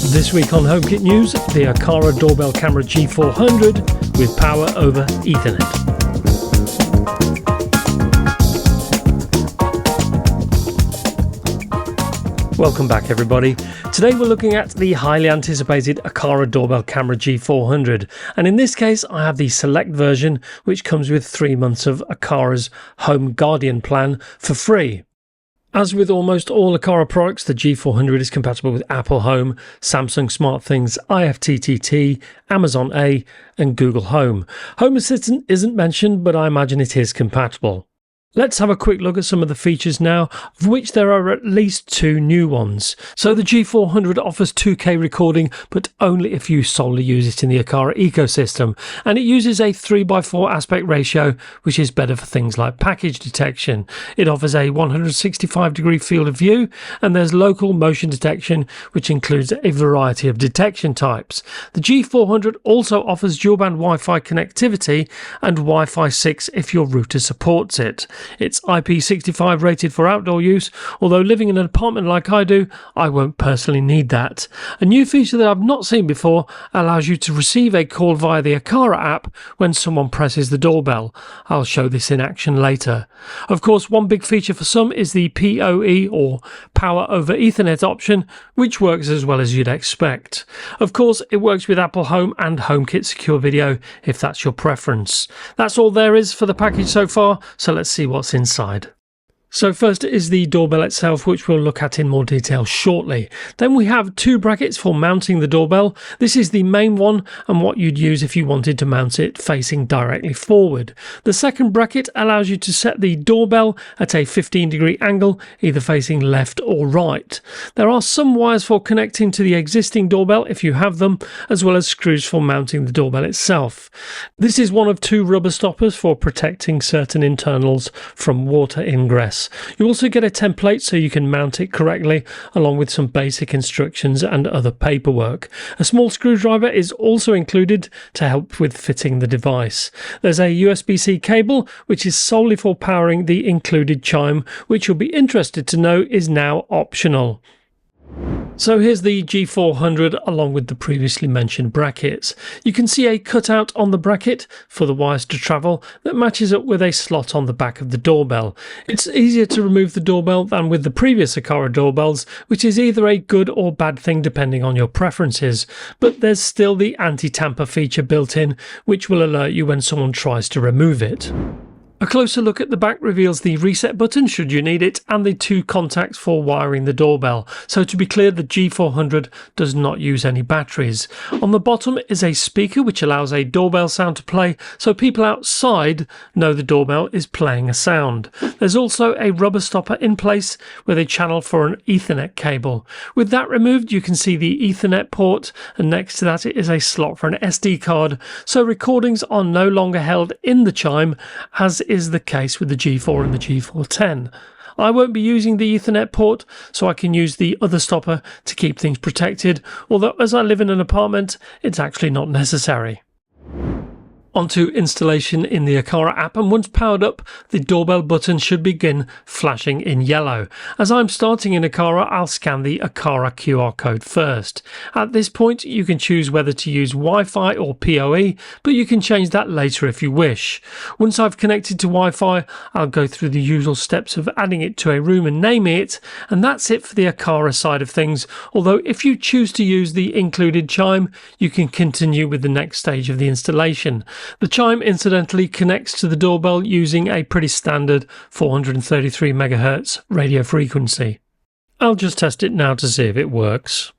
This week on HomeKit News, the Aqara Doorbell Camera G400 with power over Ethernet. Welcome back everybody. Today we're looking at the highly anticipated Aqara Doorbell Camera G400, and in this case I have the select version which comes with 3 months of Aqara's Home Guardian plan for free. As with almost all Aqara products, the G400 is compatible with Apple Home, Samsung SmartThings, IFTTT, Amazon A and Google Home. Home Assistant isn't mentioned, but I imagine it is compatible. Let's have a quick look at some of the features now, of which there are at least 2 new ones. So the G400 offers 2K recording, but only if you solely use it in the Aqara ecosystem, and it uses a 3:4 aspect ratio, which is better for things like package detection. It offers a 165-degree field of view, and there's local motion detection, which includes a variety of detection types. The G400 also offers dual-band Wi-Fi connectivity and Wi-Fi 6 if your router supports it. It's IP65 rated for outdoor use, although living in an apartment like I do, I won't personally need that. A new feature that I've not seen before allows you to receive a call via the Aqara app when someone presses the doorbell. I'll show this in action later. Of course, one big feature for some is the PoE or Power over Ethernet option, which works as well as you'd expect. Of course, it works with Apple Home and HomeKit Secure Video if that's your preference. That's all there is for the package so far, so let's see what's inside. So first is the doorbell itself, which we'll look at in more detail shortly. Then we have 2 brackets for mounting the doorbell. This is the main one and what you'd use if you wanted to mount it facing directly forward. The second bracket allows you to set the doorbell at a 15-degree angle, either facing left or right. There are some wires for connecting to the existing doorbell if you have them, as well as screws for mounting the doorbell itself. This is one of 2 rubber stoppers for protecting certain internals from water ingress. You also get a template so you can mount it correctly, along with some basic instructions and other paperwork. A small screwdriver is also included to help with fitting the device. There's a USB-C cable which is solely for powering the included chime, which you'll be interested to know is now optional. So here's the G400 along with the previously mentioned brackets. You can see a cutout on the bracket for the wires to travel that matches up with a slot on the back of the doorbell. It's easier to remove the doorbell than with the previous Aqara doorbells, which is either a good or bad thing depending on your preferences, but there's still the anti-tamper feature built in, which will alert you when someone tries to remove it. A closer look at the back reveals the reset button should you need it, and the 2 contacts for wiring the doorbell. So to be clear, the G400 does not use any batteries. On the bottom is a speaker which allows a doorbell sound to play, so people outside know the doorbell is playing a sound. There's also a rubber stopper in place with a channel for an Ethernet cable. With that removed, you can see the Ethernet port, and next to that is a slot for an SD card, so recordings are no longer held in the chime, as is the case with the G4 and the G410. I won't be using the Ethernet port, so I can use the other stopper to keep things protected, although as I live in an apartment, it's actually not necessary. Onto installation in the Aqara app, and once powered up, the doorbell button should begin flashing in yellow. As I'm starting in Aqara, I'll scan the Aqara QR code first. At this point, you can choose whether to use Wi-Fi or PoE, but you can change that later if you wish. Once I've connected to Wi-Fi, I'll go through the usual steps of adding it to a room and naming it, and that's it for the Aqara side of things, although if you choose to use the included chime, you can continue with the next stage of the installation. The chime incidentally connects to the doorbell using a pretty standard 433 MHz radio frequency. I'll just test it now to see if it works.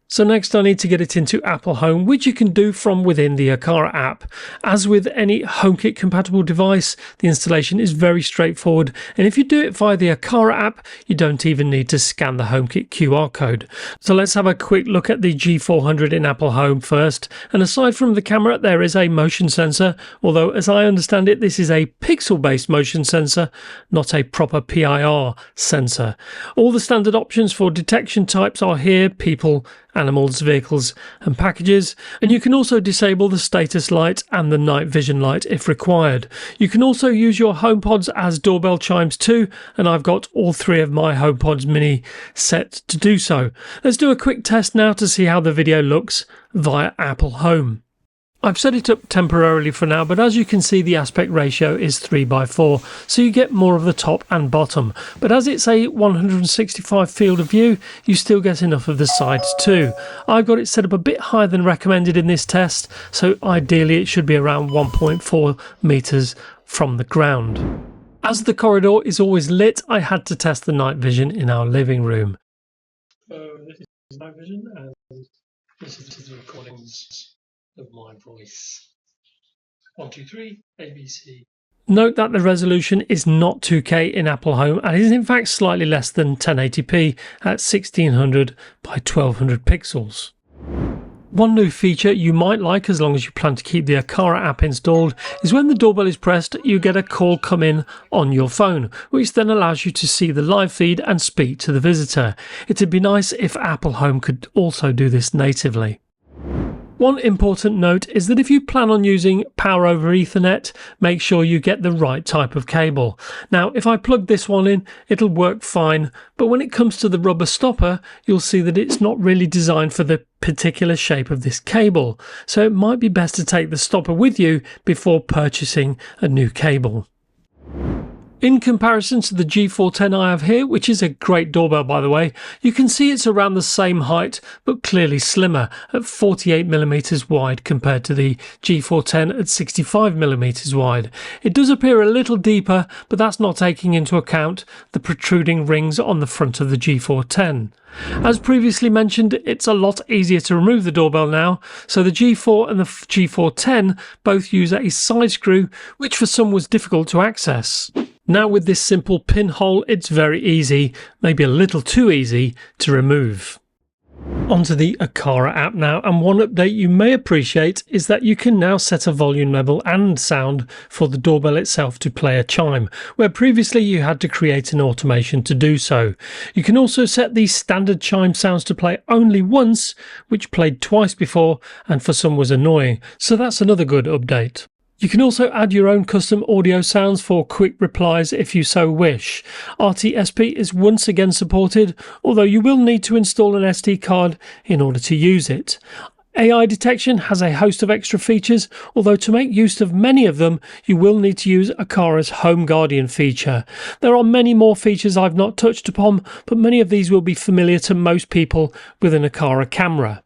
So next I need to get it into Apple Home, which you can do from within the Aqara app. As with any HomeKit compatible device, the installation is very straightforward, and if you do it via the Aqara app, you don't even need to scan the HomeKit QR code. So let's have a quick look at the G400 in Apple Home first, and aside from the camera there is a motion sensor, although as I understand it this is a pixel based motion sensor, not a proper PIR sensor. All the standard options for detection types are here: people, animals, vehicles and packages, and you can also disable the status light and the night vision light if required. You can also use your HomePods as doorbell chimes too, and I've got all three of my HomePods mini set to do so. Let's do a quick test now to see how the video looks via Apple Home. I've set it up temporarily for now, but as you can see the aspect ratio is 3:4, so you get more of the top and bottom. But as it's a 165 field of view, you still get enough of the sides too. I've got it set up a bit higher than recommended in this test, so ideally it should be around 1.4 meters from the ground. As the corridor is always lit, I had to test the night vision in our living room. So this is night vision, and this is the recordings of my voice. 1, 2, 3, ABC. Note that the resolution is not 2K in Apple Home and is in fact slightly less than 1080p at 1600 by 1200 pixels. One new feature you might like, as long as you plan to keep the Aqara app installed, is when the doorbell is pressed, you get a call come in on your phone, which then allows you to see the live feed and speak to the visitor. It'd be nice if Apple Home could also do this natively. One important note is that if you plan on using power over Ethernet, make sure you get the right type of cable. Now, if I plug this one in, it'll work fine, but when it comes to the rubber stopper, you'll see that it's not really designed for the particular shape of this cable, so it might be best to take the stopper with you before purchasing a new cable. In comparison to the G410 I have here, which is a great doorbell by the way, you can see it's around the same height but clearly slimmer at 48mm wide compared to the G410 at 65mm wide. It does appear a little deeper, but that's not taking into account the protruding rings on the front of the G410. As previously mentioned, it's a lot easier to remove the doorbell now, so the G4 and the G410 both use a side screw, which for some was difficult to access. Now with this simple pinhole, it's very easy, maybe a little too easy, to remove. Onto the Aqara app now, and one update you may appreciate is that you can now set a volume level and sound for the doorbell itself to play a chime, where previously you had to create an automation to do so. You can also set the standard chime sounds to play only once, which played twice before and for some was annoying, so that's another good update. You can also add your own custom audio sounds for quick replies if you so wish. RTSP is once again supported, although you will need to install an SD card in order to use it. AI detection has a host of extra features, although to make use of many of them, you will need to use Aqara's Home Guardian feature. There are many more features I've not touched upon, but many of these will be familiar to most people with an Aqara camera.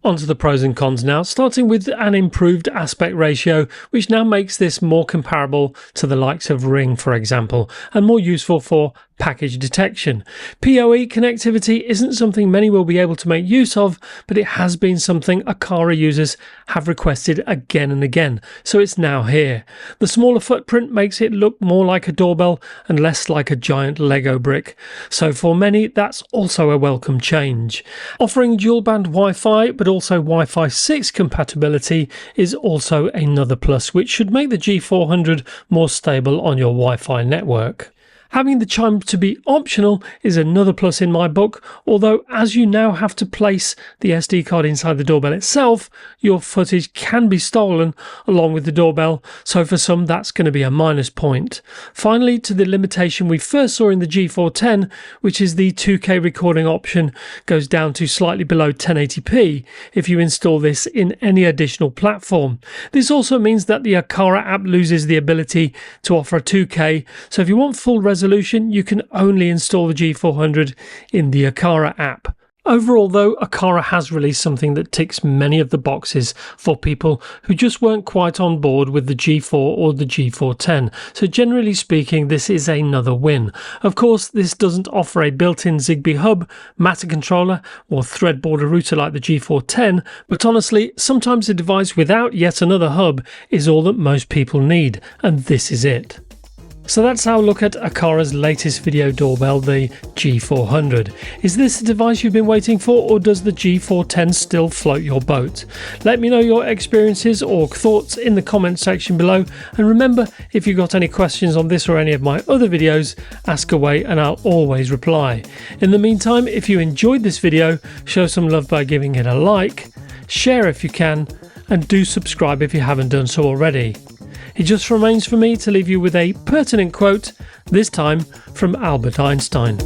Onto the pros and cons now, starting with an improved aspect ratio, which now makes this more comparable to the likes of Ring, for example, and more useful for package detection. PoE connectivity isn't something many will be able to make use of, but it has been something Aqara users have requested again and again, so it's now here. The smaller footprint makes it look more like a doorbell and less like a giant Lego brick, so for many that's also a welcome change. Offering dual band Wi-Fi but also Wi-Fi 6 compatibility is also another plus, which should make the G400 more stable on your Wi-Fi network. Having the chime to be optional is another plus in my book, although as you now have to place the SD card inside the doorbell itself, your footage can be stolen along with the doorbell, so for some that's going to be a minus point. Finally, to the limitation we first saw in the G410, which is the 2K recording option goes down to slightly below 1080p if you install this in any additional platform. This also means that the Aqara app loses the ability to offer a 2K, so if you want full resolution, you can only install the G400 in the Aqara app. Overall though, Aqara has released something that ticks many of the boxes for people who just weren't quite on board with the G4 or the G410, so generally speaking this is another win. Of course this doesn't offer a built-in Zigbee hub, Matter controller or thread border router like the G410, but honestly sometimes a device without yet another hub is all that most people need, and this is it. So that's our look at Aqara's latest video doorbell, the G400. Is this the device you've been waiting for, or does the G410 still float your boat? Let me know your experiences or thoughts in the comment section below, and remember, if you've got any questions on this or any of my other videos, ask away and I'll always reply. In the meantime, if you enjoyed this video, show some love by giving it a like, share if you can, and do subscribe if you haven't done so already. It just remains for me to leave you with a pertinent quote, this time from Albert Einstein.